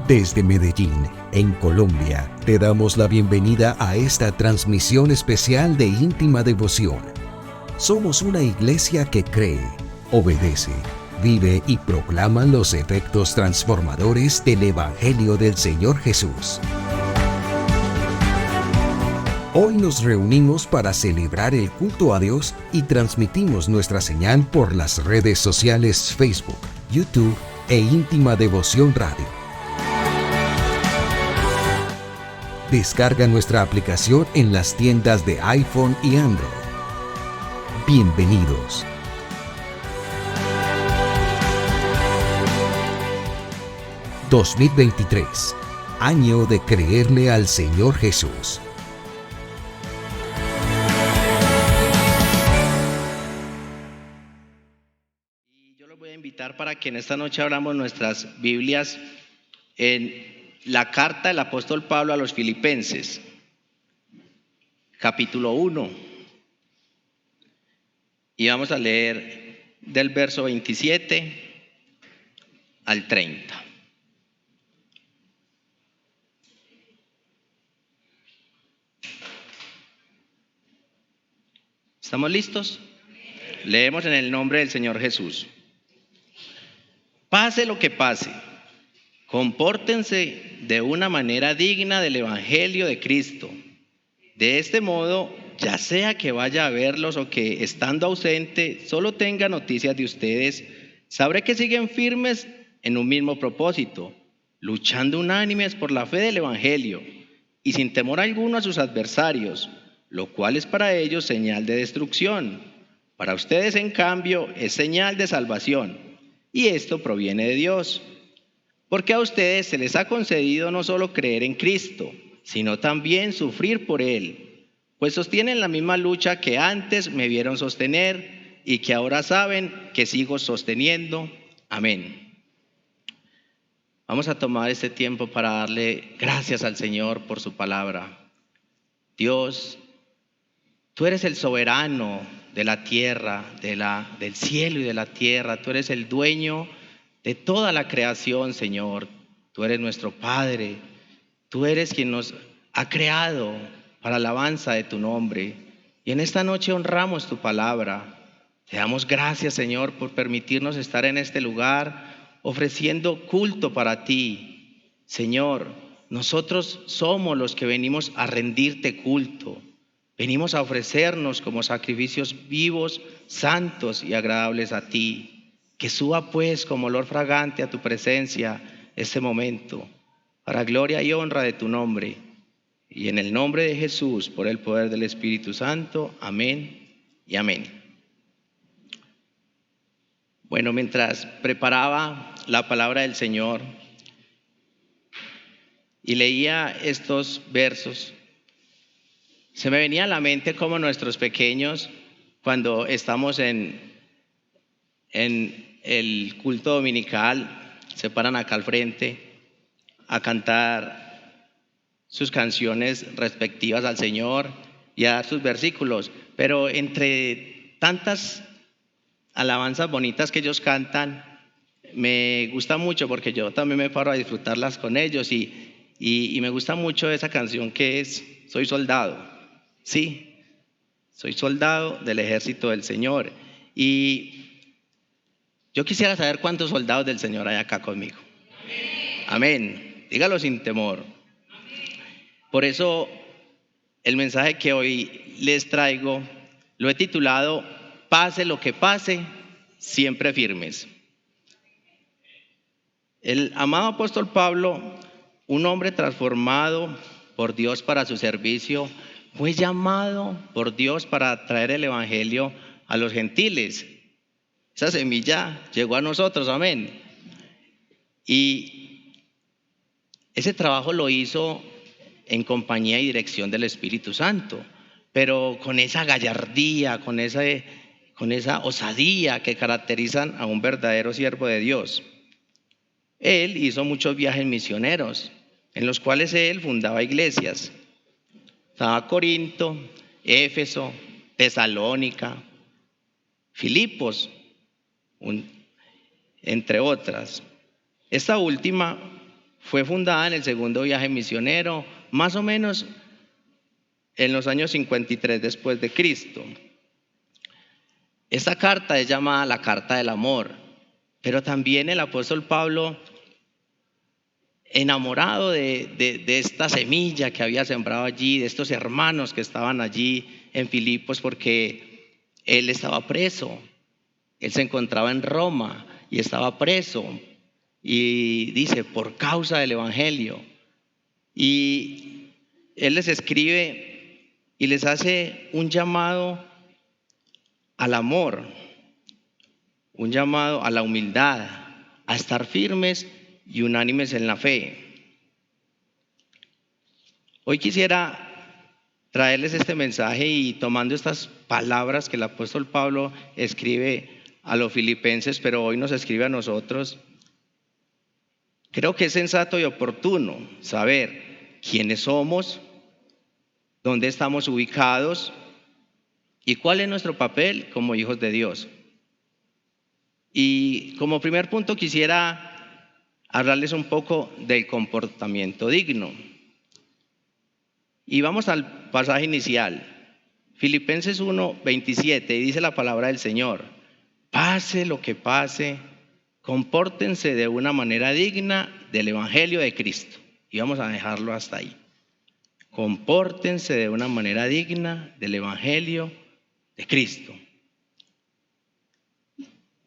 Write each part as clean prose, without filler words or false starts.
Desde Medellín, en Colombia, te damos la bienvenida a esta transmisión especial de Íntima Devoción. Somos una iglesia que cree, obedece, vive y proclama los efectos transformadores del Evangelio del Señor Jesús. Hoy nos reunimos para celebrar el culto a Dios y transmitimos nuestra señal por las redes sociales Facebook, YouTube e Íntima Devoción Radio. Descarga nuestra aplicación en las tiendas de iPhone y Android. Bienvenidos. ...2023... año de creerle al Señor Jesús. Y yo los voy a invitar para que en esta noche abramos nuestras Biblias en la carta del apóstol Pablo a los Filipenses, capítulo 1. Y vamos a leer del verso 27 al 30. ¿Estamos listos? Leemos en el nombre del Señor Jesús. Pase lo que pase, compórtense de una manera digna del Evangelio de Cristo. De este modo, ya sea que vaya a verlos o que estando ausente solo tenga noticias de ustedes, sabré que siguen firmes en un mismo propósito, luchando unánimes por la fe del Evangelio y sin temor alguno a sus adversarios, lo cual es para ellos señal de destrucción. Para ustedes, en cambio, es señal de salvación, y esto proviene de Dios. Porque a ustedes se les ha concedido no solo creer en Cristo, sino también sufrir por Él, pues sostienen la misma lucha que antes me vieron sostener y que ahora saben que sigo sosteniendo. Amén. Vamos a tomar este tiempo para darle gracias al Señor por su palabra. Dios, tú eres el soberano de la tierra, del cielo y de la tierra. Tú eres el dueño de toda la creación, Señor. Tú eres nuestro Padre. Tú eres quien nos ha creado para alabanza de tu nombre. Y en esta noche honramos tu palabra. Te damos gracias, Señor, por permitirnos estar en este lugar ofreciendo culto para ti. Señor, nosotros somos los que venimos a rendirte culto. Venimos a ofrecernos como sacrificios vivos, santos y agradables a ti. Que suba pues como olor fragante a tu presencia este momento, para gloria y honra de tu nombre. Y en el nombre de Jesús, por el poder del Espíritu Santo. Amén y amén. Bueno, mientras preparaba la palabra del Señor y leía estos versos, se me venía a la mente cómo nuestros pequeños, cuando estamos en el culto dominical, se paran acá al frente a cantar sus canciones respectivas al Señor y a dar sus versículos. Pero entre tantas alabanzas bonitas que ellos cantan, me gusta mucho porque yo también me paro a disfrutarlas con ellos y me gusta mucho esa canción que es Soy Soldado. Sí, soy soldado del ejército del Señor. Y yo quisiera saber cuántos soldados del Señor hay acá conmigo. Amén. Dígalo sin temor. Por eso el mensaje que hoy les traigo lo he titulado Pase lo que pase, siempre firmes. El amado apóstol Pablo, un hombre transformado por Dios para su servicio, fue llamado por Dios para traer el evangelio a los gentiles. Esa semilla llegó a nosotros, amén. Y ese trabajo lo hizo en compañía y dirección del Espíritu Santo, pero con esa gallardía, con esa osadía que caracterizan a un verdadero siervo de Dios. Él hizo muchos viajes misioneros, en los cuales él fundaba iglesias. Estaba Corinto, Éfeso, Tesalónica, Filipos, entre otras. Esta última Fue fundada en el segundo viaje misionero, más o menos en los años 53 después de Cristo. Esta carta es llamada la carta del amor, pero también el apóstol Pablo, enamorado de esta semilla que había sembrado allí, de estos hermanos que estaban allí en Filipos, porque él estaba preso, él se encontraba en Roma y estaba preso, y dice, por causa del evangelio. Y él les escribe y les hace un llamado al amor, un llamado a la humildad, a estar firmes y unánimes en la fe. Hoy quisiera traerles este mensaje y tomando estas palabras que el apóstol Pablo escribe a los filipenses, pero hoy nos escribe a nosotros. Creo que es sensato y oportuno saber quiénes somos, dónde estamos ubicados y cuál es nuestro papel como hijos de Dios. Y como primer punto quisiera hablarles un poco del comportamiento digno. Y vamos al pasaje inicial, Filipenses 1:27, y dice la palabra del Señor: pase lo que pase, compórtense de una manera digna del evangelio de Cristo. Y vamos a dejarlo hasta ahí. Compórtense de una manera digna del evangelio de Cristo.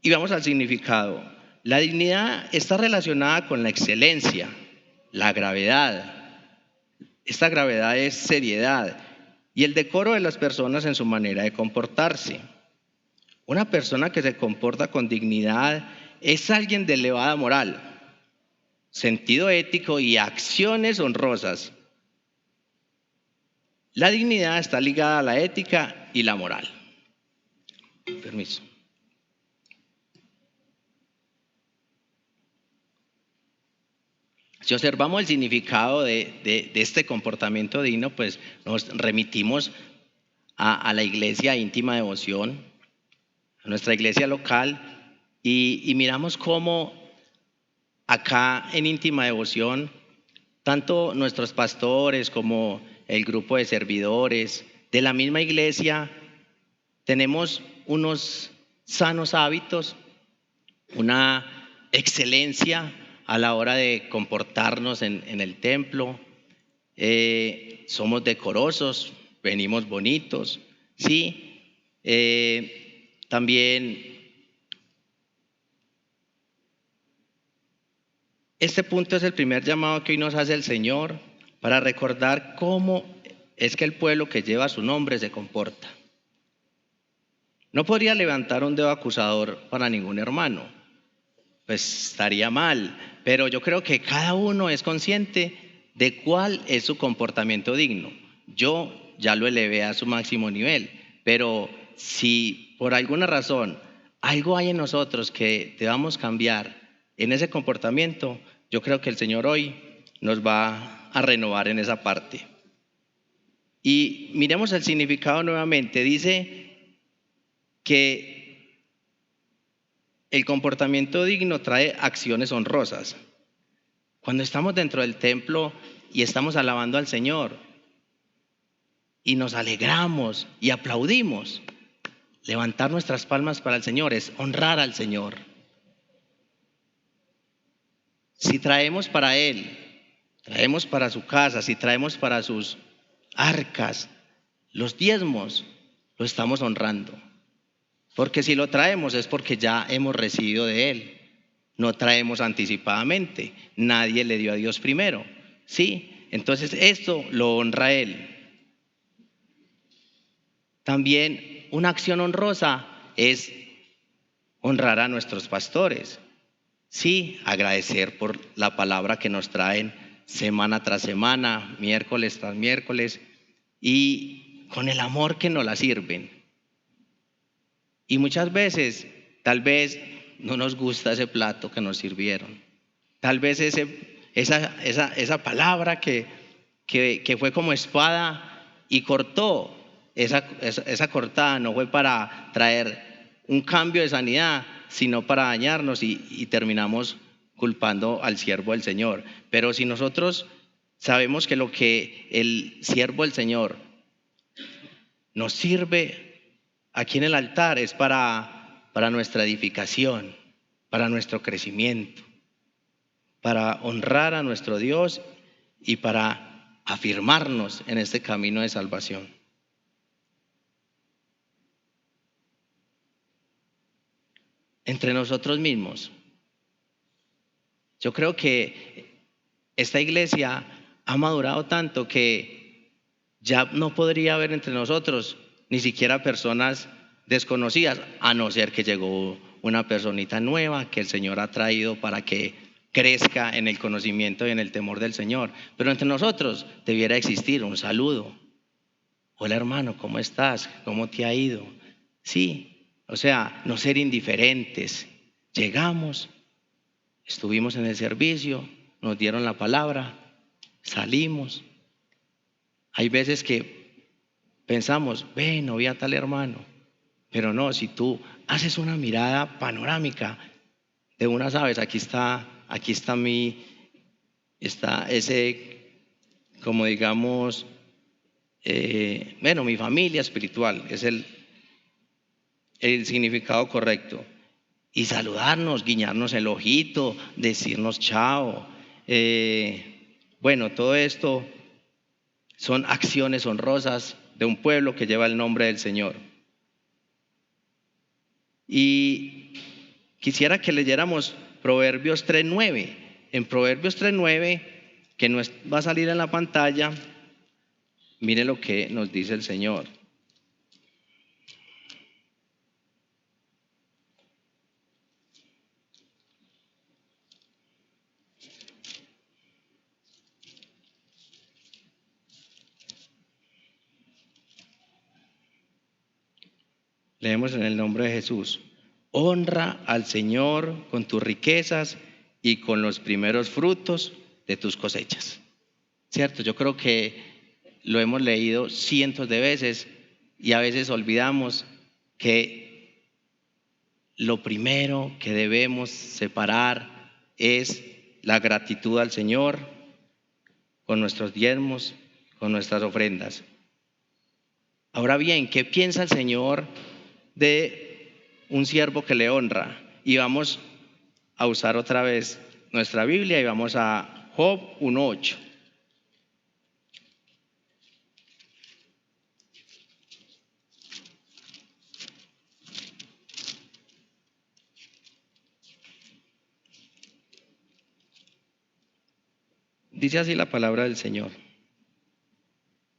Y vamos al significado. La dignidad está relacionada con la excelencia, la gravedad. Esta gravedad es seriedad y el decoro de las personas en su manera de comportarse. Una persona que se comporta con dignidad es alguien de elevada moral, sentido ético y acciones honrosas. La dignidad está ligada a la ética y la moral. Permiso. Si observamos el significado de este comportamiento digno, pues nos remitimos a la iglesia íntima devoción, a nuestra iglesia local, y miramos cómo acá en íntima devoción, tanto nuestros pastores como el grupo de servidores de la misma iglesia, tenemos unos sanos hábitos, una excelencia a la hora de comportarnos en el templo. Somos decorosos, venimos bonitos, ¿sí? También este punto es el primer llamado que hoy nos hace el Señor para recordar cómo es que el pueblo que lleva su nombre se comporta. No podría levantar un dedo acusador para ningún hermano, pues estaría mal, pero yo creo que cada uno es consciente de cuál es su comportamiento digno. Yo ya lo elevé a su máximo nivel, pero si por alguna razón algo hay en nosotros que debamos cambiar en ese comportamiento, yo creo que el Señor hoy nos va a renovar en esa parte. Y miremos el significado nuevamente. Dice que el comportamiento digno trae acciones honrosas. Cuando estamos dentro del templo y estamos alabando al Señor y nos alegramos y aplaudimos, levantar nuestras palmas para el Señor es honrar al Señor. Si traemos para Él, traemos para su casa, si traemos para sus arcas los diezmos, lo estamos honrando. Porque si lo traemos es porque ya hemos recibido de Él. No traemos anticipadamente. Nadie le dio a Dios primero. ¿Sí? Entonces esto lo honra Él. También una acción honrosa es honrar a nuestros pastores. Sí, agradecer por la palabra que nos traen semana tras semana, miércoles tras miércoles, y con el amor que nos la sirven. Y muchas veces, tal vez no nos gusta ese plato que nos sirvieron. Tal vez esa palabra que fue como espada y cortó, esa cortada no fue para traer un cambio de sanidad, sino para dañarnos y terminamos culpando al siervo del Señor. Pero si nosotros sabemos que lo que el siervo del Señor nos sirve aquí en el altar es para nuestra edificación, para nuestro crecimiento, para honrar a nuestro Dios y para afirmarnos en este camino de salvación. Entre nosotros mismos, yo creo que esta iglesia ha madurado tanto que ya no podría haber entre nosotros ni siquiera personas desconocidas, a no ser que llegó una personita nueva que el Señor ha traído para que crezca en el conocimiento y en el temor del Señor. Pero entre nosotros debiera existir un saludo. Hola hermano, ¿cómo estás? ¿Cómo te ha ido? Sí, o sea, no ser indiferentes. Llegamos, estuvimos en el servicio, nos dieron la palabra, salimos. Hay veces que pensamos, no vi a tal hermano, pero no, si tú haces una mirada panorámica, de una sabes, aquí está ese, como digamos, mi familia espiritual, es el significado correcto. Y saludarnos, guiñarnos el ojito, decirnos chao. Todo esto son acciones honrosas de un pueblo que lleva el nombre del Señor. Y quisiera que leyéramos Proverbios 3:9. En Proverbios 3:9, que no va a salir en la pantalla, mire lo que nos dice el Señor. Leemos en el nombre de Jesús. Honra al Señor con tus riquezas y con los primeros frutos de tus cosechas. ¿Cierto? Yo creo que lo hemos leído cientos de veces y a veces olvidamos que lo primero que debemos separar es la gratitud al Señor con nuestros diezmos, con nuestras ofrendas. Ahora bien, ¿qué piensa el Señor de un siervo que le honra? Y vamos a usar otra vez nuestra Biblia y vamos a Job 1:8. Dice así la palabra del Señor.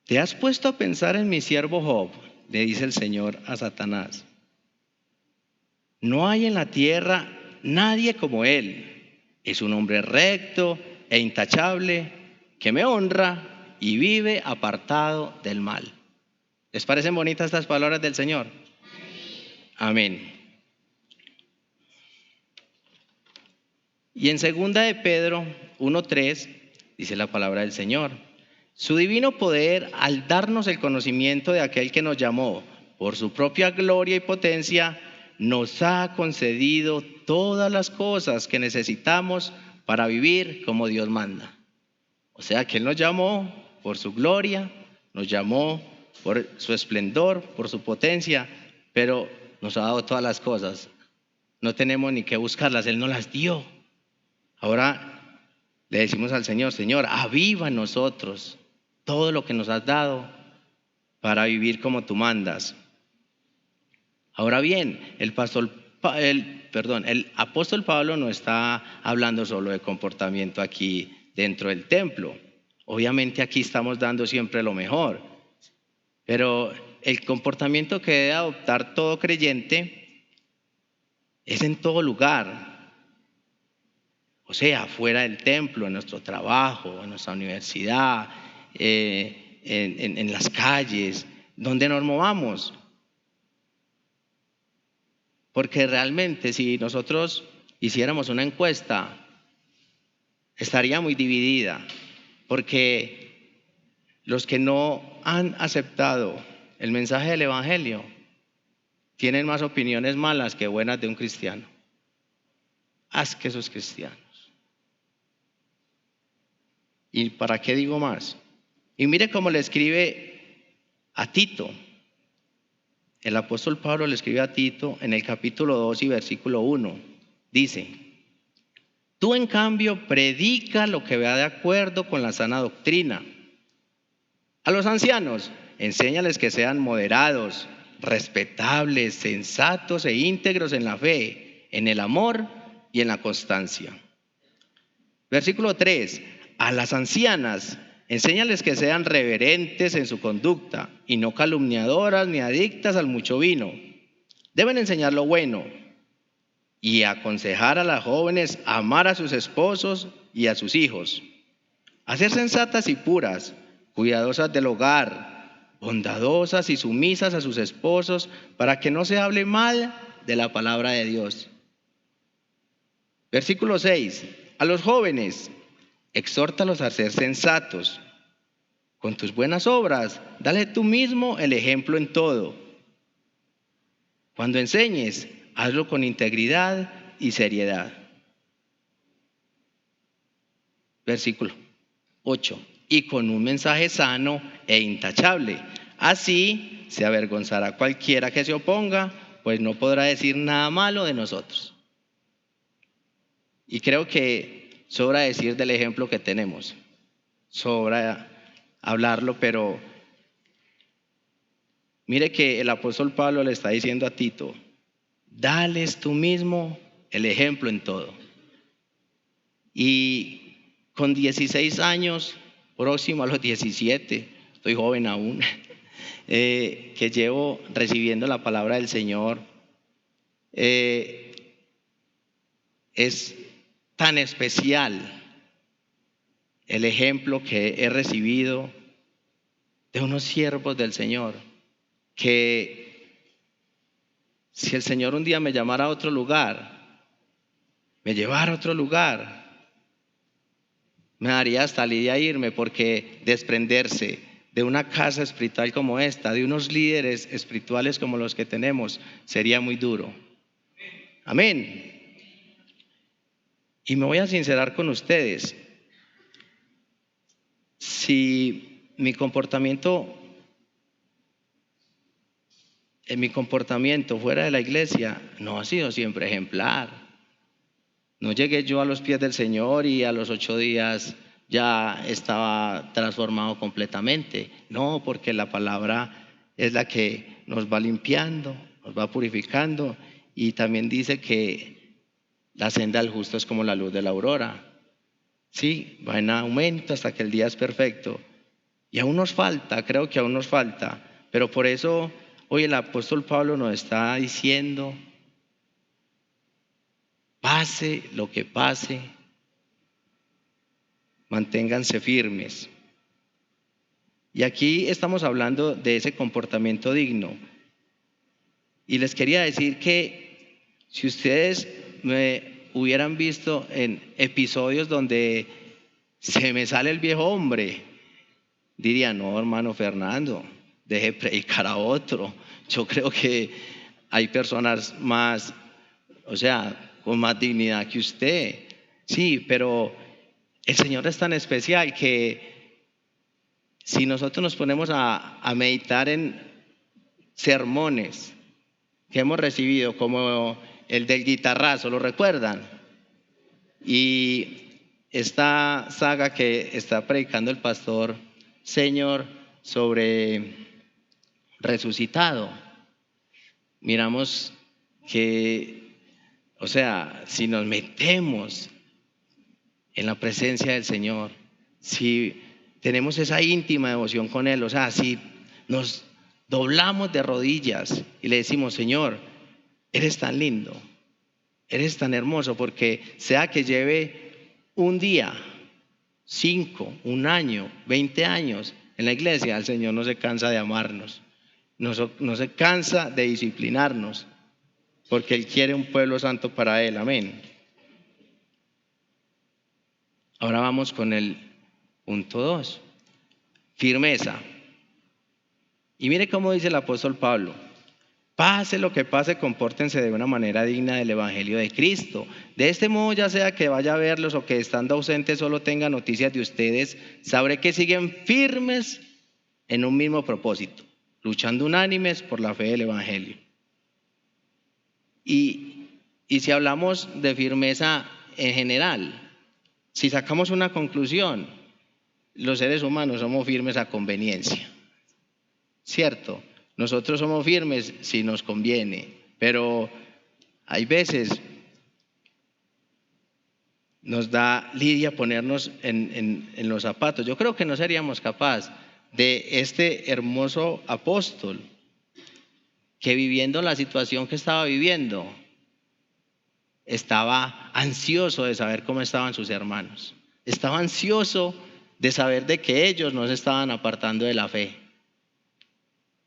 ¿Te has puesto a pensar en mi siervo Job?, le dice el Señor a Satanás. No hay en la tierra nadie como él. Es un hombre recto e intachable que me honra y vive apartado del mal. ¿Les parecen bonitas estas palabras del Señor? Amén. Y en 2 de Pedro 1:3 dice la palabra del Señor. Su divino poder, al darnos el conocimiento de aquel que nos llamó por su propia gloria y potencia, nos ha concedido todas las cosas que necesitamos para vivir como Dios manda. O sea que Él nos llamó por su gloria, nos llamó por su esplendor, por su potencia, pero nos ha dado todas las cosas. No tenemos ni que buscarlas, Él nos las dio. Ahora le decimos al Señor, Señor, aviva en nosotros todo lo que nos has dado para vivir como tú mandas. Ahora bien, el apóstol Pablo no está hablando solo de comportamiento aquí dentro del templo. Obviamente aquí estamos dando siempre lo mejor, pero el comportamiento que debe adoptar todo creyente es en todo lugar. O sea, fuera del templo, en nuestro trabajo, en nuestra universidad, en las calles, donde nos movamos. Porque realmente si nosotros hiciéramos una encuesta, estaría muy dividida. Porque los que no han aceptado el mensaje del Evangelio tienen más opiniones malas que buenas de un cristiano. Haz que esos cristianos. ¿Y para qué digo más? Y mire cómo le escribe a Tito. El apóstol Pablo le escribe a Tito en el capítulo 2 y versículo 1. Dice: tú en cambio predica lo que va de acuerdo con la sana doctrina. A los ancianos, enséñales que sean moderados, respetables, sensatos e íntegros en la fe, en el amor y en la constancia. Versículo 3. A las ancianas, enséñales que sean reverentes en su conducta y no calumniadoras ni adictas al mucho vino. Deben enseñar lo bueno y aconsejar a las jóvenes a amar a sus esposos y a sus hijos, a ser sensatas y puras, cuidadosas del hogar, bondadosas y sumisas a sus esposos, para que no se hable mal de la palabra de Dios. Versículo 6. A los jóvenes, exhórtalos a ser sensatos. Con tus buenas obras, dale tú mismo el ejemplo en todo. Cuando enseñes, hazlo con integridad y seriedad. Versículo 8. Y con un mensaje sano e intachable. Así se avergonzará cualquiera que se oponga, pues no podrá decir nada malo de nosotros. Y creo que sobra decir del ejemplo que tenemos. Sobra hablarlo, pero mire que el apóstol Pablo le está diciendo a Tito: dales tú mismo el ejemplo en todo. Y con 16 años, próximo a los 17, estoy joven aún, que llevo recibiendo la palabra del Señor, es tan especial el ejemplo que he recibido de unos siervos del Señor, que si el Señor un día me llamara a otro lugar, me llevara a otro lugar, me daría hasta lidia irme, porque desprenderse de una casa espiritual como esta, de unos líderes espirituales como los que tenemos, sería muy duro. Amén. Y me voy a sincerar con ustedes. Si mi comportamiento fuera de la iglesia no ha sido siempre ejemplar. No llegué yo a los pies del Señor y a los 8 días ya estaba transformado completamente. No, porque la palabra es la que nos va limpiando, nos va purificando, y también dice que la senda del justo es como la luz de la aurora. Sí, va en aumento hasta que el día es perfecto. Y aún nos falta, creo que aún nos falta, pero por eso hoy el apóstol Pablo nos está diciendo: pase lo que pase, manténganse firmes. Y aquí estamos hablando de ese comportamiento digno. Y les quería decir que si ustedes me hubieran visto en episodios donde se me sale el viejo hombre, dirían: no, hermano Fernando, deje predicar a otro. Yo creo que hay personas más, con más dignidad que usted. Sí, pero el Señor es tan especial que si nosotros nos ponemos a meditar en sermones que hemos recibido, como el del guitarrazo, ¿lo recuerdan? Y esta saga que está predicando el pastor Señor sobre resucitado, miramos que, si nos metemos en la presencia del Señor, si tenemos esa íntima devoción con Él, si nos doblamos de rodillas y le decimos: Señor, eres tan lindo, eres tan hermoso, porque sea que lleve un día, 5, un año, 20 años en la iglesia, el Señor no se cansa de amarnos, no se cansa de disciplinarnos, porque Él quiere un pueblo santo para Él. Amén. Ahora vamos con el punto 2, firmeza. Y mire cómo dice el apóstol Pablo: Pase lo que pase, compórtense de una manera digna del Evangelio de Cristo. De este modo, ya sea que vaya a verlos o que estando ausentes solo tenga noticias de ustedes, sabré que siguen firmes en un mismo propósito, luchando unánimes por la fe del Evangelio. Y si hablamos de firmeza en general, si sacamos una conclusión, los seres humanos somos firmes a conveniencia, ¿cierto? Nosotros somos firmes si nos conviene, pero hay veces nos da lidia ponernos en los zapatos. Yo creo que no seríamos capaces de este hermoso apóstol que, viviendo la situación que estaba viviendo, estaba ansioso de saber cómo estaban sus hermanos. Estaba ansioso de saber de que ellos no se estaban apartando de la fe.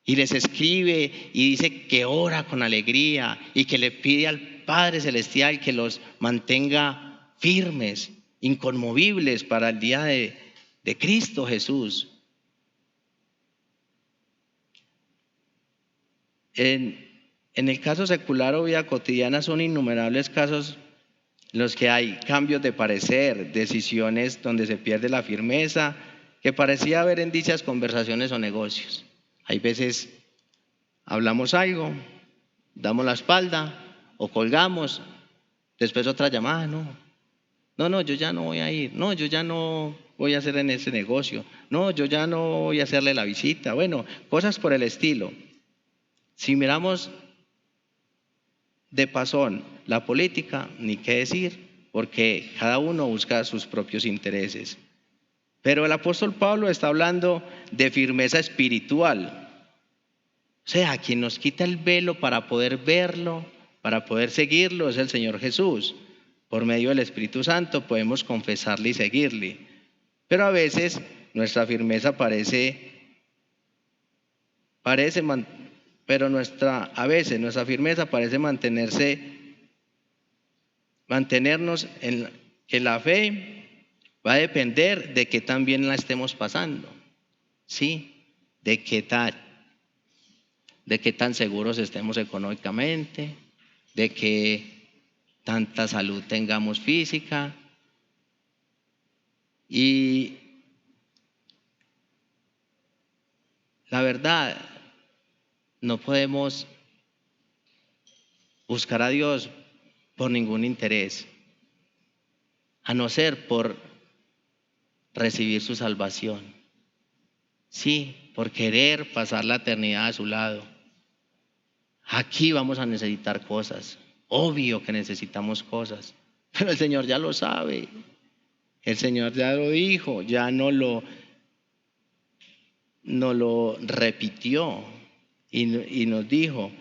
Y les escribe y dice que ora con alegría y que le pide al Padre Celestial que los mantenga firmes, inconmovibles para el día de Cristo Jesús. En el caso secular o vida cotidiana son innumerables casos en los que hay cambios de parecer, decisiones donde se pierde la firmeza que parecía haber en dichas conversaciones o negocios. Hay veces hablamos algo, damos la espalda o colgamos, después otra llamada, no, yo ya no voy a ir, no, yo ya no voy a hacer en ese negocio, no, yo ya no voy a hacerle la visita, bueno, cosas por el estilo. Si miramos de pasón la política, ni qué decir, porque cada uno busca sus propios intereses. Pero el apóstol Pablo está hablando de firmeza espiritual. O sea, quien nos quita el velo para poder verlo, para poder seguirlo, es el Señor Jesús. Por medio del Espíritu Santo podemos confesarle y seguirle. Pero a veces nuestra firmeza a veces nuestra firmeza parece mantenernos en que la fe va a depender de qué tan bien la estemos pasando, ¿sí? De qué tan seguros estemos económicamente, de qué tanta salud tengamos física. Y la verdad, no podemos buscar a Dios por ningún interés, a no ser por recibir su salvación. Sí, por querer pasar la eternidad a su lado. Aquí vamos a necesitar cosas, obvio que necesitamos cosas, pero el Señor ya lo sabe, el Señor ya lo dijo, ya no lo repitió y nos dijo,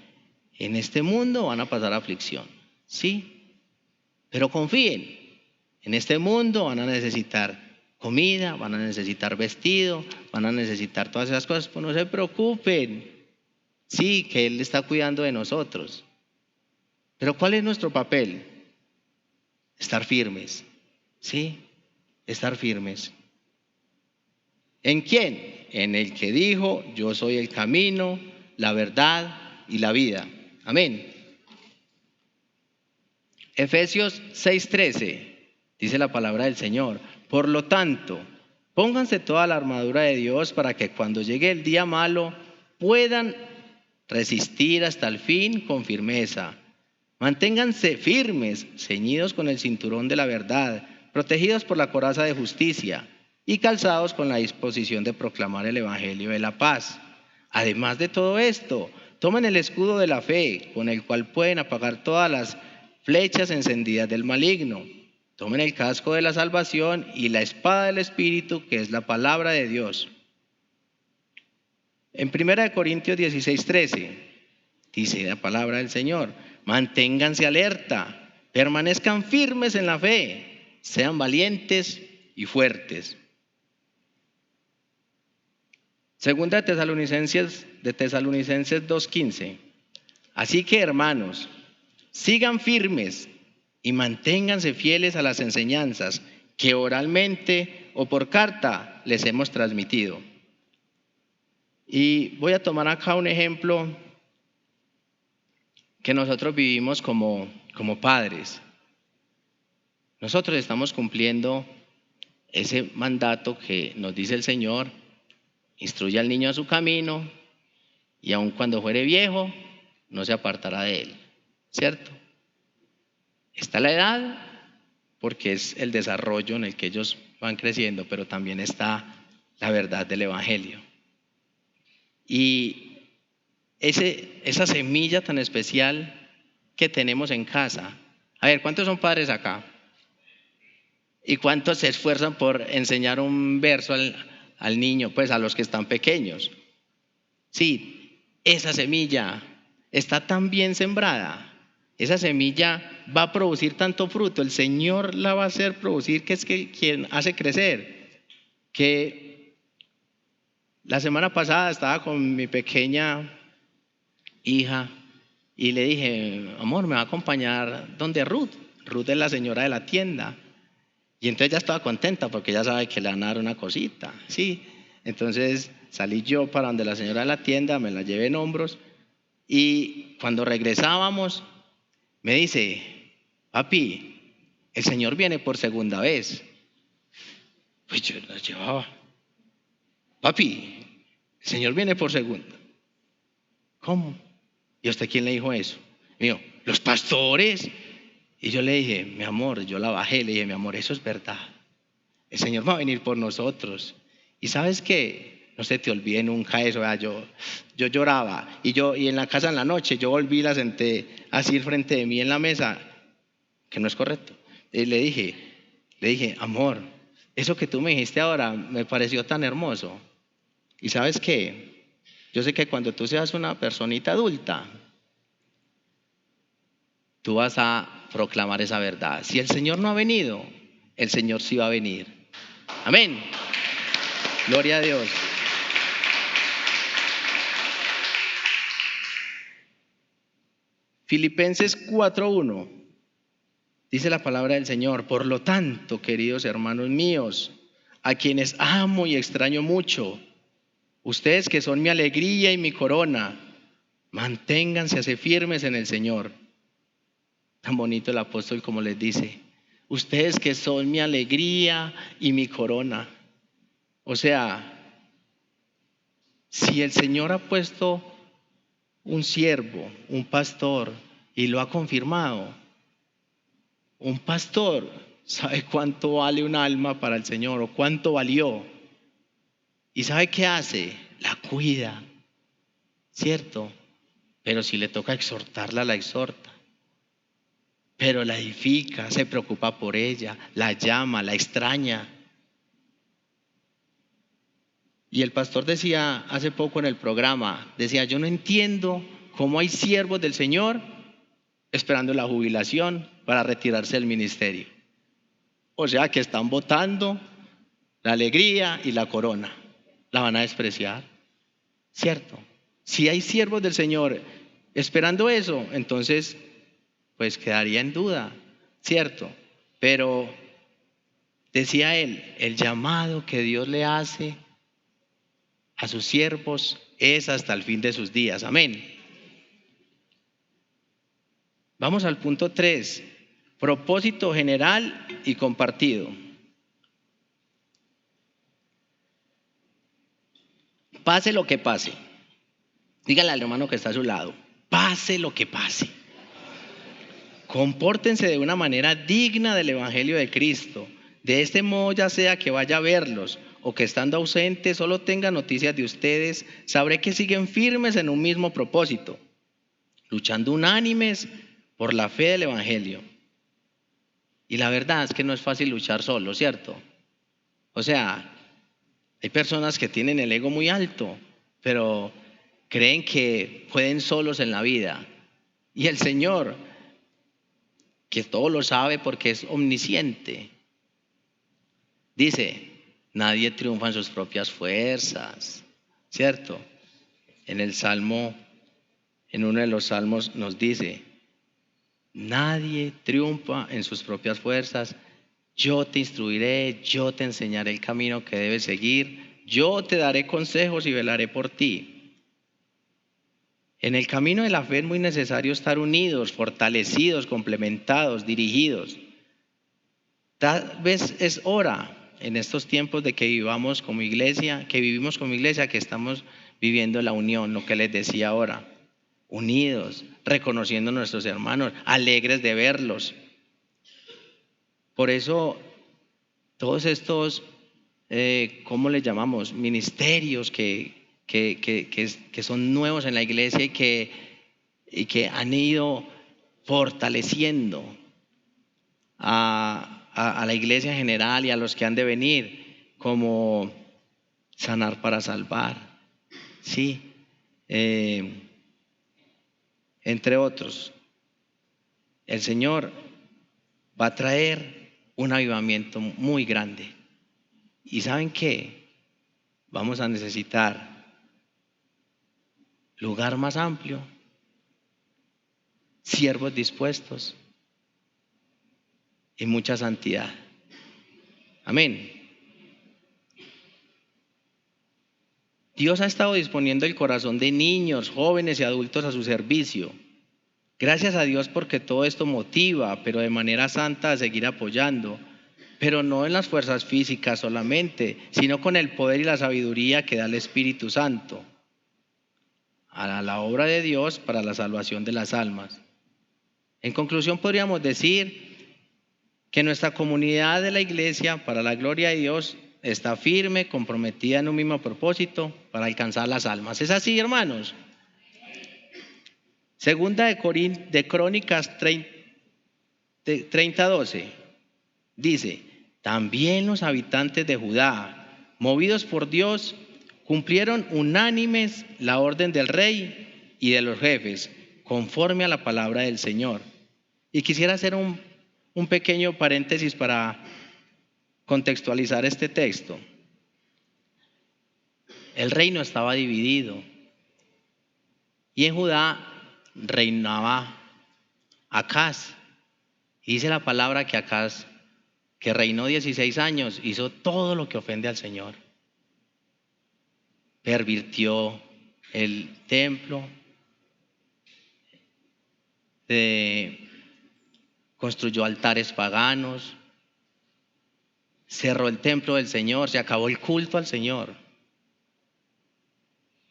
en este mundo van a pasar aflicción, sí, pero confíen, en este mundo van a necesitar comida, van a necesitar vestido, van a necesitar todas esas cosas, pues no se preocupen. Sí, que Él está cuidando de nosotros. Pero ¿cuál es nuestro papel? Estar firmes, ¿sí? Estar firmes. ¿En quién? En el que dijo, yo soy el camino, la verdad y la vida. Amén. Efesios 6:13, dice la palabra del Señor. Por lo tanto, pónganse toda la armadura de Dios para que cuando llegue el día malo puedan resistir hasta el fin con firmeza. Manténganse firmes, ceñidos con el cinturón de la verdad, protegidos por la coraza de justicia y calzados con la disposición de proclamar el evangelio de la paz. Además de todo esto, tomen el escudo de la fe, con el cual pueden apagar todas las flechas encendidas del maligno. Tomen el casco de la salvación y la espada del Espíritu, que es la palabra de Dios. En 1 Corintios 16:13 dice la palabra del Señor, manténganse alerta, permanezcan firmes en la fe, sean valientes y fuertes. Segunda de Tesalonicenses 2:15. Así que, hermanos, sigan firmes y manténganse fieles a las enseñanzas que oralmente o por carta les hemos transmitido. Y voy a tomar acá un ejemplo que nosotros vivimos como padres. Nosotros estamos cumpliendo ese mandato que nos dice el Señor: instruye al niño a su camino y aun cuando fuere viejo no se apartará de él, ¿cierto? Está la edad porque es el desarrollo en el que ellos van creciendo, pero también está la verdad del Evangelio. Y esa semilla tan especial que tenemos en casa. A ver, ¿cuántos son padres acá? ¿Y cuántos se esfuerzan por enseñar un verso al niño? Pues a los que están pequeños. Sí, esa semilla está tan bien sembrada. Esa semilla va a producir tanto fruto. El Señor la va a hacer producir, que es quien hace crecer. Que la semana pasada estaba con mi pequeña hija y le dije: amor, me va a acompañar donde Ruth. Ruth es la señora de la tienda. Y entonces ya estaba contenta porque ya sabe que le van a dar una cosita, ¿sí? Entonces salí yo para donde la señora de la tienda, me la llevé en hombros y cuando regresábamos me dice: papi, el Señor viene por segunda vez. Pues yo la llevaba: papi, el Señor viene por segunda. ¿Cómo? ¿Y a usted quién le dijo eso? Me dijo: los pastores. Y yo le dije: mi amor, yo la bajé, le dije: mi amor, eso es verdad. El Señor va a venir por nosotros. Y ¿sabes qué? No se te olvide nunca eso. Yo lloraba y en la casa en la noche yo volví y la senté así frente de mí en la mesa, que no es correcto. Y le dije: amor, eso que tú me dijiste ahora me pareció tan hermoso. ¿Y sabes qué? Yo sé que cuando tú seas una personita adulta, tú vas a proclamar esa verdad. Si el Señor no ha venido, el Señor sí va a venir. Amén. Gloria a Dios. Filipenses 4:1 dice la palabra del Señor: por lo tanto, queridos hermanos míos, a quienes amo y extraño mucho, ustedes que son mi alegría y mi corona, manténganse así firmes en el Señor. Tan bonito el apóstol como les dice: ustedes que son mi alegría y mi corona. O sea, si el Señor ha puesto un siervo, un pastor, y lo ha confirmado, un pastor sabe cuánto vale un alma para el Señor o cuánto valió. ¿Y sabe qué hace? La cuida, ¿cierto? Pero si le toca exhortarla, la exhorta. Pero la edifica, se preocupa por ella, la llama, la extraña. Y el pastor decía hace poco en el programa, decía: yo no entiendo cómo hay siervos del Señor esperando la jubilación para retirarse del ministerio. O sea que están botando la alegría y la corona, la van a despreciar, ¿cierto? Si hay siervos del Señor esperando eso, entonces pues quedaría en duda, ¿cierto? Pero decía él, el llamado que Dios le hace a sus siervos es hasta el fin de sus días. Amén. Vamos al punto 3, propósito general y compartido. Pase lo que pase. Dígale al hermano que está a su lado: pase lo que pase. Compórtense de una manera digna del Evangelio de Cristo. De este modo, ya sea que vaya a verlos o que estando ausente solo tenga noticias de ustedes, sabré que siguen firmes en un mismo propósito, luchando unánimes por la fe del Evangelio. Y la verdad es que no es fácil luchar solo, ¿cierto? O sea, hay personas que tienen el ego muy alto, pero creen que pueden solos en la vida. Y el Señor, que todo lo sabe porque es omnisciente, dice: nadie triunfa en sus propias fuerzas, ¿cierto? En uno de los salmos nos dice: nadie triunfa en sus propias fuerzas. Yo te instruiré, yo te enseñaré el camino que debes seguir, yo te daré consejos y velaré por ti. En el camino de la fe es muy necesario estar unidos, fortalecidos, complementados, dirigidos. Tal vez es hora en estos tiempos de que vivimos como iglesia, que estamos viviendo la unión, lo que les decía ahora, unidos, reconociendo a nuestros hermanos, alegres de verlos. Por eso todos estos, ¿cómo les llamamos? Ministerios que son nuevos en la iglesia y que han ido fortaleciendo a la iglesia en general y a los que han de venir, como Sanar para Salvar, sí, entre otros. El Señor va a traer un avivamiento muy grande. ¿Y saben qué? Vamos a necesitar lugar más amplio, siervos dispuestos y mucha santidad. Amén. Dios ha estado disponiendo el corazón de niños, jóvenes y adultos a su servicio. Gracias a Dios porque todo esto motiva, pero de manera santa, a seguir apoyando. Pero no en las fuerzas físicas solamente, sino con el poder y la sabiduría que da el Espíritu Santo a la obra de Dios para la salvación de las almas. En conclusión, podríamos decir que nuestra comunidad de la iglesia, para la gloria de Dios, está firme, comprometida en un mismo propósito para alcanzar las almas. ¿Es así, hermanos? Segunda de Crónicas 30:12 dice: también los habitantes de Judá, movidos por Dios, cumplieron unánimes la orden del rey y de los jefes, conforme a la palabra del Señor. Y quisiera hacer un pequeño paréntesis para contextualizar este texto. El reino estaba dividido y en Judá reinaba Acaz. Y dice la palabra que Acaz, que reinó 16 años, hizo todo lo que ofende al Señor. Pervirtió el templo, construyó altares paganos, cerró el templo del Señor, se acabó el culto al Señor.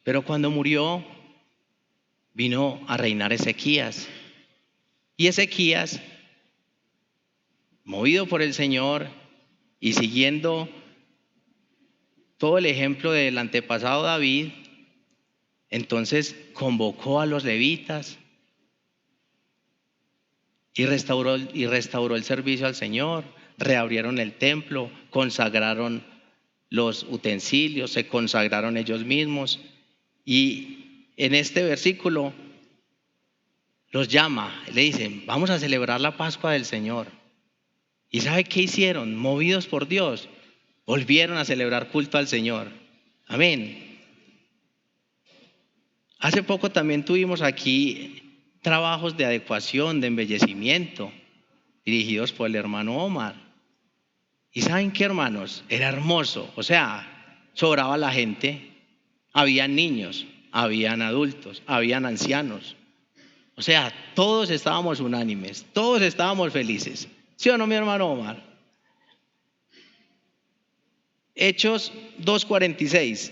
Pero cuando murió, vino a reinar Ezequías. Y Ezequías, movido por el Señor y siguiendo todo el ejemplo del antepasado David, entonces convocó a los levitas y restauró el servicio al Señor, reabrieron el templo, consagraron los utensilios, se consagraron ellos mismos. Y en este versículo los llama, le dicen: vamos a celebrar la Pascua del Señor. ¿Y sabe qué hicieron? Movidos por Dios, volvieron a celebrar culto al Señor. Amén. Hace poco también tuvimos aquí trabajos de adecuación, de embellecimiento, dirigidos por el hermano Omar. ¿Y saben qué, hermanos? Era hermoso, o sea, sobraba la gente. Habían niños, habían adultos, habían ancianos. O sea, todos estábamos unánimes, todos estábamos felices. ¿Sí o no, mi hermano Omar? Hechos 2:46,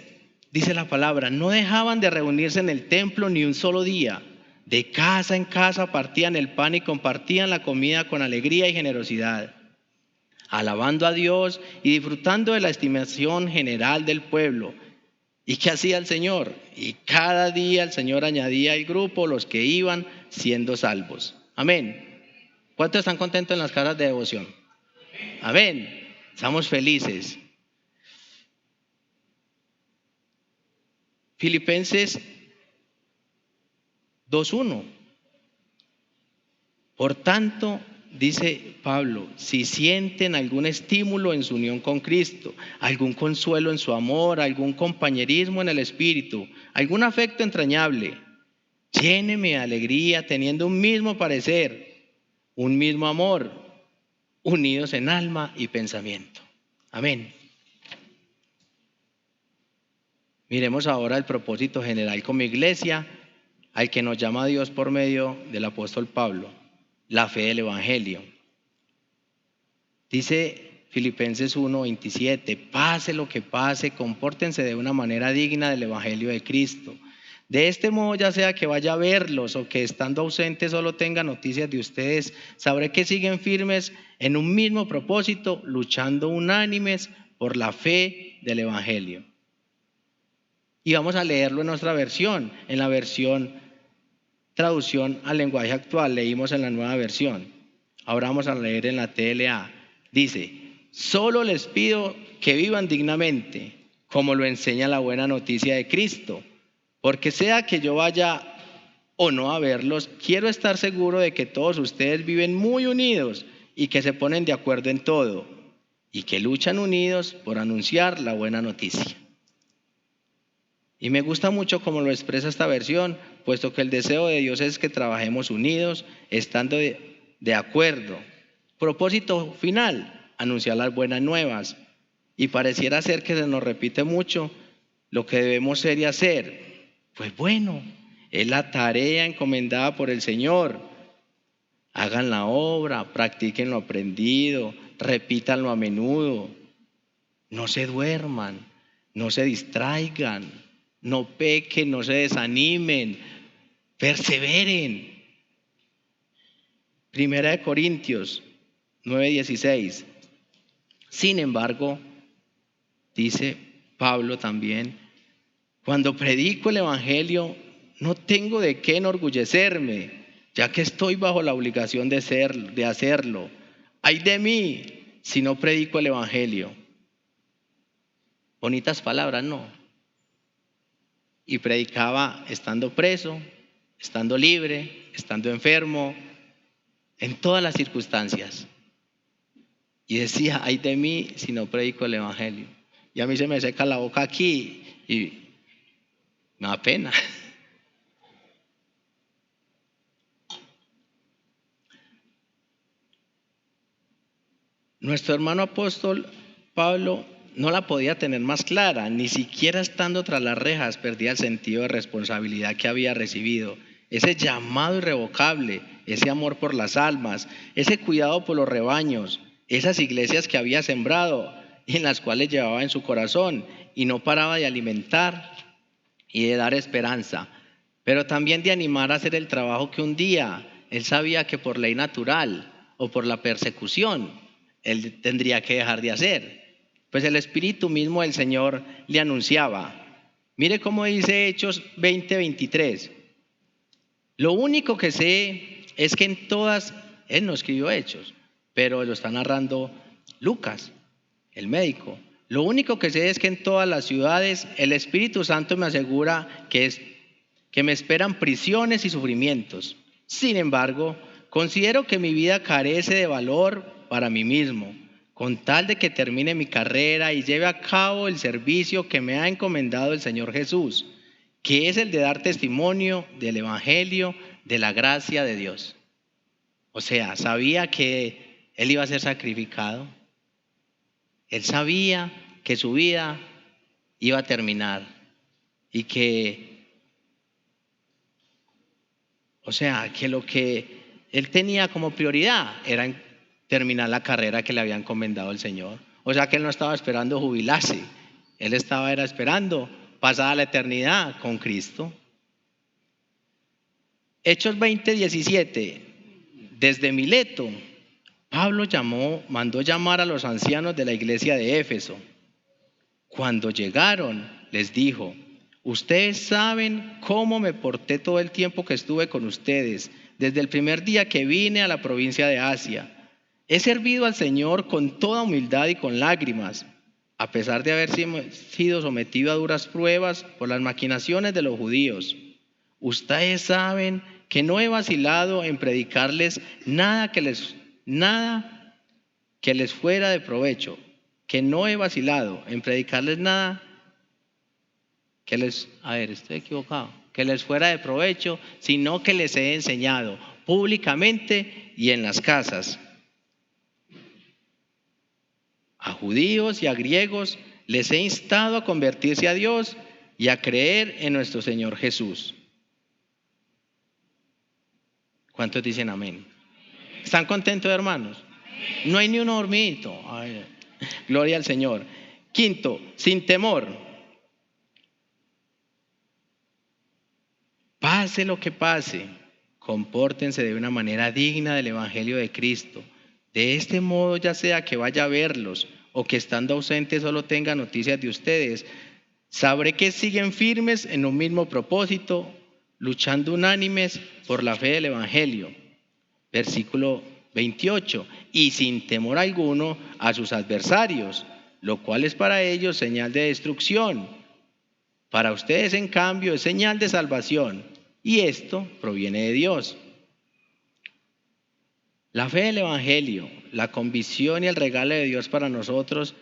dice la palabra: no dejaban de reunirse en el templo ni un solo día. De casa en casa partían el pan y compartían la comida con alegría y generosidad, alabando a Dios y disfrutando de la estimación general del pueblo. ¿Y qué hacía el Señor? Y cada día el Señor añadía al grupo los que iban siendo salvos. Amén. ¿Cuántos están contentos en las casas de devoción? Amén. Estamos felices. Filipenses 2:1. Por tanto, dice Pablo, si sienten algún estímulo en su unión con Cristo, algún consuelo en su amor, algún compañerismo en el Espíritu, algún afecto entrañable, lléneme de alegría teniendo un mismo parecer, un mismo amor, unidos en alma y pensamiento. Amén. Miremos ahora el propósito general como iglesia al que nos llama Dios por medio del apóstol Pablo, la fe del Evangelio. Dice Filipenses 1:27, pase lo que pase, compórtense de una manera digna del Evangelio de Cristo. De este modo, ya sea que vaya a verlos o que estando ausente solo tenga noticias de ustedes, sabré que siguen firmes en un mismo propósito, luchando unánimes por la fe del Evangelio. Y vamos a leerlo en nuestra versión, en la versión traducción al lenguaje actual, leímos en la nueva versión. Ahora vamos a leer en la TLA. Dice, solo les pido que vivan dignamente, como lo enseña la buena noticia de Cristo, porque sea que yo vaya o no a verlos, quiero estar seguro de que todos ustedes viven muy unidos y que se ponen de acuerdo en todo y que luchan unidos por anunciar la buena noticia. Y me gusta mucho cómo lo expresa esta versión, puesto que el deseo de Dios es que trabajemos unidos, estando de acuerdo. Propósito final, anunciar las buenas nuevas. Y pareciera ser que se nos repite mucho lo que debemos ser y hacer. Pues bueno, es la tarea encomendada por el Señor. Hagan la obra, practiquen lo aprendido, repítanlo a menudo. No se duerman, no se distraigan, no pequen, no se desanimen, perseveren. Primera de Corintios 9:16. Sin embargo, dice Pablo también, cuando predico el Evangelio no tengo de qué enorgullecerme, ya que estoy bajo la obligación de hacerlo. Ay de mí si no predico el Evangelio. Bonitas palabras, ¿no? Y predicaba estando preso, estando libre, estando enfermo, en todas las circunstancias. Y decía, ay de mí si no predico el Evangelio. Y a mí se me seca la boca aquí y me da pena. Nuestro hermano apóstol Pablo no la podía tener más clara, ni siquiera estando tras las rejas perdía el sentido de responsabilidad que había recibido, ese llamado irrevocable, ese amor por las almas, ese cuidado por los rebaños, esas iglesias que había sembrado y en las cuales llevaba en su corazón y no paraba de alimentar y de dar esperanza, pero también de animar a hacer el trabajo que un día él sabía que por ley natural o por la persecución él tendría que dejar de hacer. Pues el Espíritu mismo del Señor le anunciaba. Mire cómo dice Hechos 20:23. Lo único que sé es que en todas, él no escribió Hechos, pero lo está narrando Lucas, el médico. Lo único que sé es que en todas las ciudades el Espíritu Santo me asegura que me esperan prisiones y sufrimientos. Sin embargo, considero que mi vida carece de valor para mí mismo, con tal de que termine mi carrera y lleve a cabo el servicio que me ha encomendado el Señor Jesús, que es el de dar testimonio del Evangelio, de la gracia de Dios. O sea, sabía que él iba a ser sacrificado. Él sabía que su vida iba a terminar y que, o sea, que lo que él tenía como prioridad era terminar la carrera que le había encomendado el Señor. O sea, que él no estaba esperando jubilarse, él estaba esperando pasada la eternidad con Cristo. Hechos 20:17. Desde Mileto, Pablo mandó llamar a los ancianos de la iglesia de Éfeso. Cuando llegaron, les dijo, ustedes saben cómo me porté todo el tiempo que estuve con ustedes, desde el primer día que vine a la provincia de Asia. He servido al Señor con toda humildad y con lágrimas, a pesar de haber sido sometido a duras pruebas por las maquinaciones de los judíos. Ustedes saben que no he vacilado en predicarles nada que les fuera de provecho, que no he vacilado en predicarles nada que les fuera de provecho, sino que les he enseñado públicamente y en las casas. A judíos y a griegos les he instado a convertirse a Dios y a creer en nuestro Señor Jesús. ¿Cuántos dicen amén? ¿Están contentos, hermanos? No hay ni un hormiguito. Ay, gloria al Señor. Quinto, sin temor. Pase lo que pase, compórtense de una manera digna del Evangelio de Cristo. De este modo, ya sea que vaya a verlos o que estando ausente solo tenga noticias de ustedes, sabré que siguen firmes en un mismo propósito, luchando unánimes por la fe del Evangelio. Versículo 28. Y sin temor alguno a sus adversarios, lo cual es para ellos señal de destrucción. Para ustedes, en cambio, es señal de salvación. Y esto proviene de Dios. La fe del Evangelio, la convicción y el regalo de Dios para nosotros,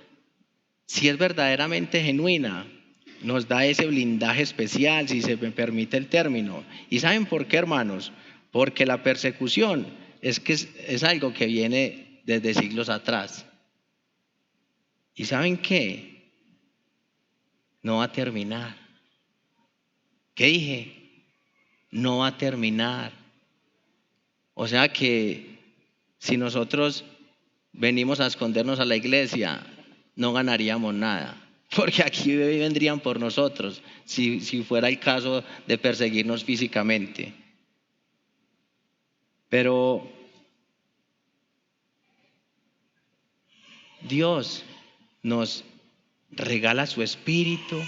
si es verdaderamente genuina, nos da ese blindaje especial, si se me permite el término. ¿Y saben por qué, hermanos? Porque la persecución es algo que viene desde siglos atrás. ¿Y saben qué? No va a terminar. ¿Qué dije? No va a terminar. O sea que si nosotros venimos a escondernos a la iglesia, no ganaríamos nada. Porque aquí vendrían por nosotros si fuera el caso de perseguirnos físicamente. Pero Dios nos regala su Espíritu,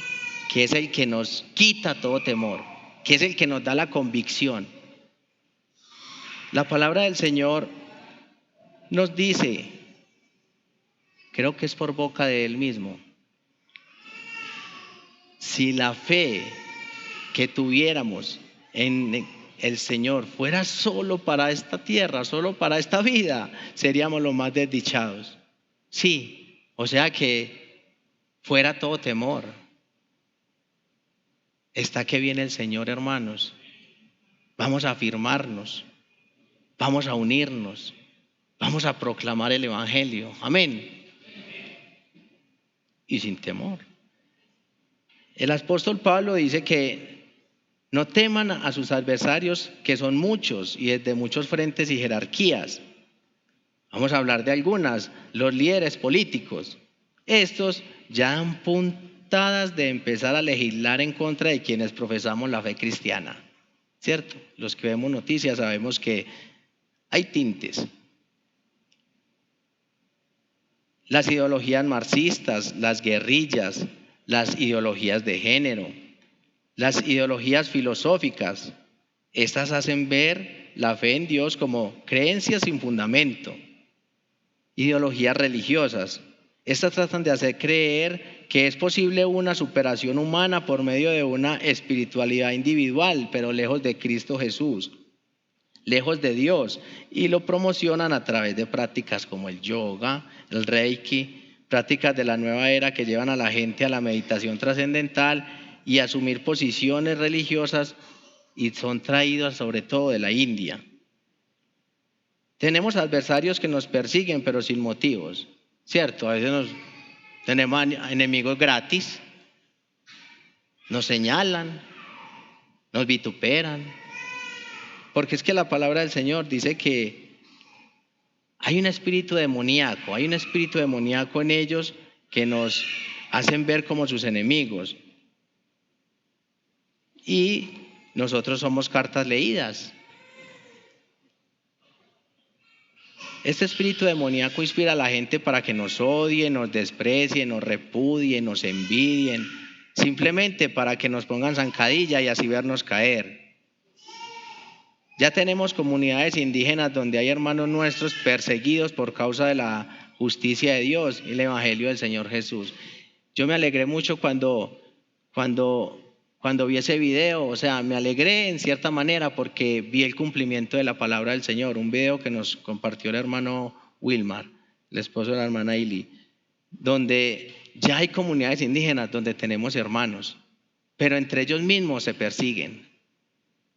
que es el que nos quita todo temor, que es el que nos da la convicción. La palabra del Señor nos dice, creo que es por boca de Él mismo, si la fe que tuviéramos en el Señor fuera solo para esta tierra, solo para esta vida, seríamos los más desdichados. Sí, o sea que fuera todo temor. Está que viene el Señor, hermanos. Vamos a afirmarnos, vamos a unirnos, vamos a proclamar el Evangelio. Amén. Y sin temor. El apóstol Pablo dice que no teman a sus adversarios, que son muchos y desde muchos frentes y jerarquías. Vamos a hablar de algunas. Los líderes políticos. Estos ya dan puntadas de empezar a legislar en contra de quienes profesamos la fe cristiana. ¿Cierto? Los que vemos noticias sabemos que hay tintes. Las ideologías marxistas, las guerrillas, las ideologías de género, las ideologías filosóficas, estas hacen ver la fe en Dios como creencias sin fundamento. Ideologías religiosas, estas tratan de hacer creer que es posible una superación humana por medio de una espiritualidad individual, pero lejos de Cristo Jesús, lejos de Dios, y lo promocionan a través de prácticas como el yoga, el reiki, prácticas de la nueva era que llevan a la gente a la meditación trascendental y a asumir posiciones religiosas, y son traídas sobre todo de la India. Tenemos adversarios que nos persiguen pero sin motivos, ¿cierto? A veces tenemos enemigos gratis, nos señalan, nos vituperan, porque es que la palabra del Señor dice que hay un espíritu demoníaco en ellos que nos hacen ver como sus enemigos. Y nosotros somos cartas leídas. Este espíritu demoníaco inspira a la gente para que nos odien, nos desprecien, nos repudien, nos envidien, simplemente para que nos pongan zancadilla y así vernos caer. Ya tenemos comunidades indígenas donde hay hermanos nuestros perseguidos por causa de la justicia de Dios y el Evangelio del Señor Jesús. Yo me alegré mucho cuando vi ese video, o sea, me alegré en cierta manera porque vi el cumplimiento de la palabra del Señor, un video que nos compartió el hermano Wilmar, el esposo de la hermana Ili, donde ya hay comunidades indígenas donde tenemos hermanos, pero entre ellos mismos se persiguen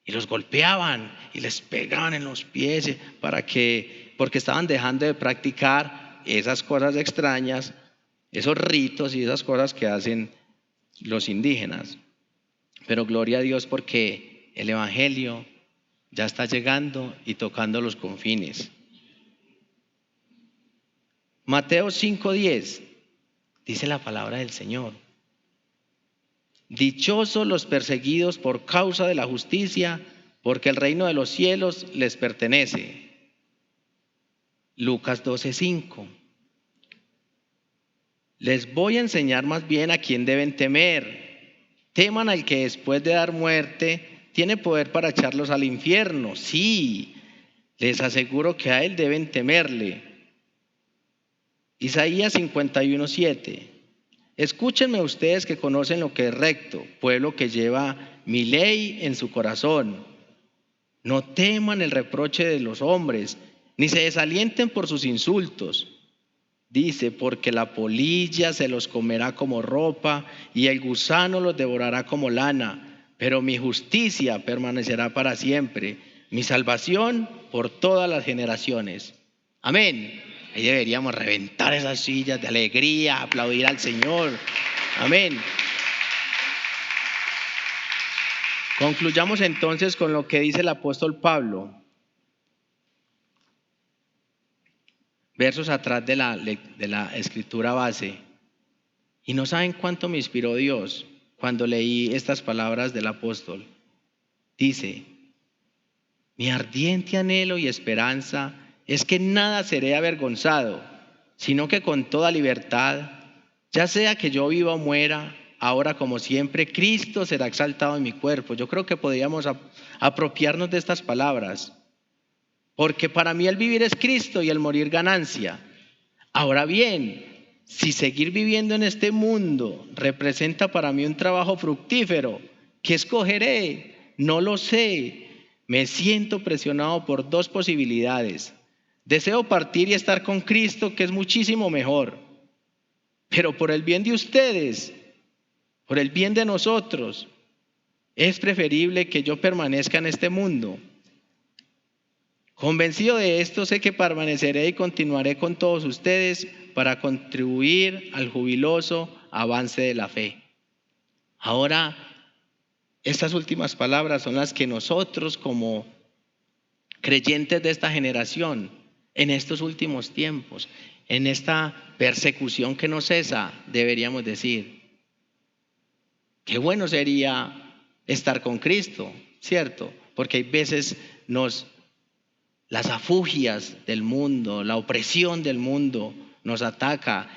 y los golpeaban y les pegaban en los pies porque estaban dejando de practicar esas cosas extrañas, esos ritos y esas cosas que hacen los indígenas. Pero gloria a Dios porque el Evangelio ya está llegando y tocando los confines. Mateo 5:10 dice la palabra del Señor: dichosos los perseguidos por causa de la justicia, porque el reino de los cielos les pertenece. Lucas 12:5: les voy a enseñar más bien a quién deben temer. Teman al que después de dar muerte tiene poder para echarlos al infierno. Sí, les aseguro que a él deben temerle. Isaías 51:7: escúchenme ustedes que conocen lo que es recto, pueblo que lleva mi ley en su corazón. No teman el reproche de los hombres, ni se desalienten por sus insultos. Dice, porque la polilla se los comerá como ropa y el gusano los devorará como lana, pero mi justicia permanecerá para siempre, mi salvación por todas las generaciones. Amén. Ahí deberíamos reventar esas sillas de alegría, aplaudir al Señor. Amén. Concluyamos entonces con lo que dice el apóstol Pablo. Versos atrás de la escritura base. Y no saben cuánto me inspiró Dios cuando leí estas palabras del apóstol. Dice, mi ardiente anhelo y esperanza es que nada seré avergonzado, sino que con toda libertad, ya sea que yo viva o muera, ahora como siempre, Cristo será exaltado en mi cuerpo. Yo creo que podríamos apropiarnos de estas palabras. Porque para mí el vivir es Cristo y el morir ganancia. Ahora bien, si seguir viviendo en este mundo representa para mí un trabajo fructífero, ¿qué escogeré? No lo sé. Me siento presionado por dos posibilidades. Deseo partir y estar con Cristo, que es muchísimo mejor. Pero por el bien de ustedes, por el bien de nosotros, es preferible que yo permanezca en este mundo. Convencido de esto, sé que permaneceré y continuaré con todos ustedes para contribuir al jubiloso avance de la fe. Ahora, estas últimas palabras son las que nosotros como creyentes de esta generación, en estos últimos tiempos, en esta persecución que no cesa, deberíamos decir. Qué bueno sería estar con Cristo, ¿cierto? Porque hay veces las afugias del mundo, la opresión del mundo nos ataca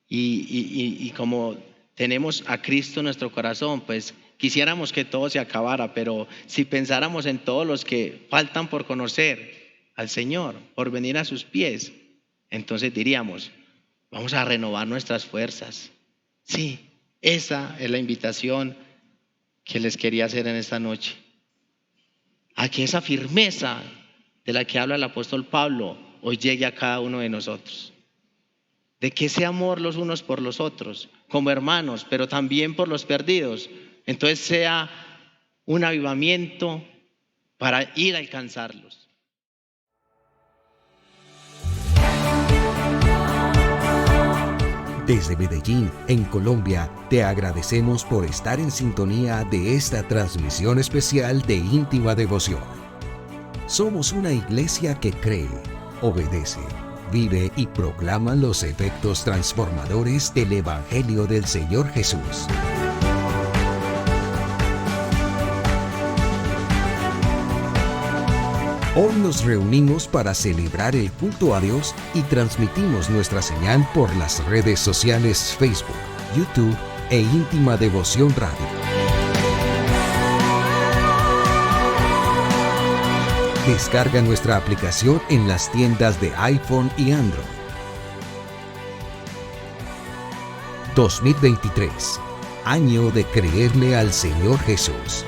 y como tenemos a Cristo en nuestro corazón, pues quisiéramos que todo se acabara, pero si pensáramos en todos los que faltan por conocer al Señor, por venir a sus pies, entonces diríamos, vamos a renovar nuestras fuerzas. Sí, esa es la invitación que les quería hacer en esta noche, a que esa firmeza de la que habla el apóstol Pablo hoy llegue a cada uno de nosotros. De que ese amor los unos por los otros, como hermanos, pero también por los perdidos, entonces sea un avivamiento para ir a alcanzarlos. Desde Medellín, en Colombia, te agradecemos por estar en sintonía de esta transmisión especial de Íntima Devoción. Somos una iglesia que cree, obedece, vive y proclama los efectos transformadores del Evangelio del Señor Jesús. Hoy nos reunimos para celebrar el culto a Dios y transmitimos nuestra señal por las redes sociales Facebook, YouTube e Íntima Devoción Radio. Descarga nuestra aplicación en las tiendas de iPhone y Android. 2023, año de creerle al Señor Jesús.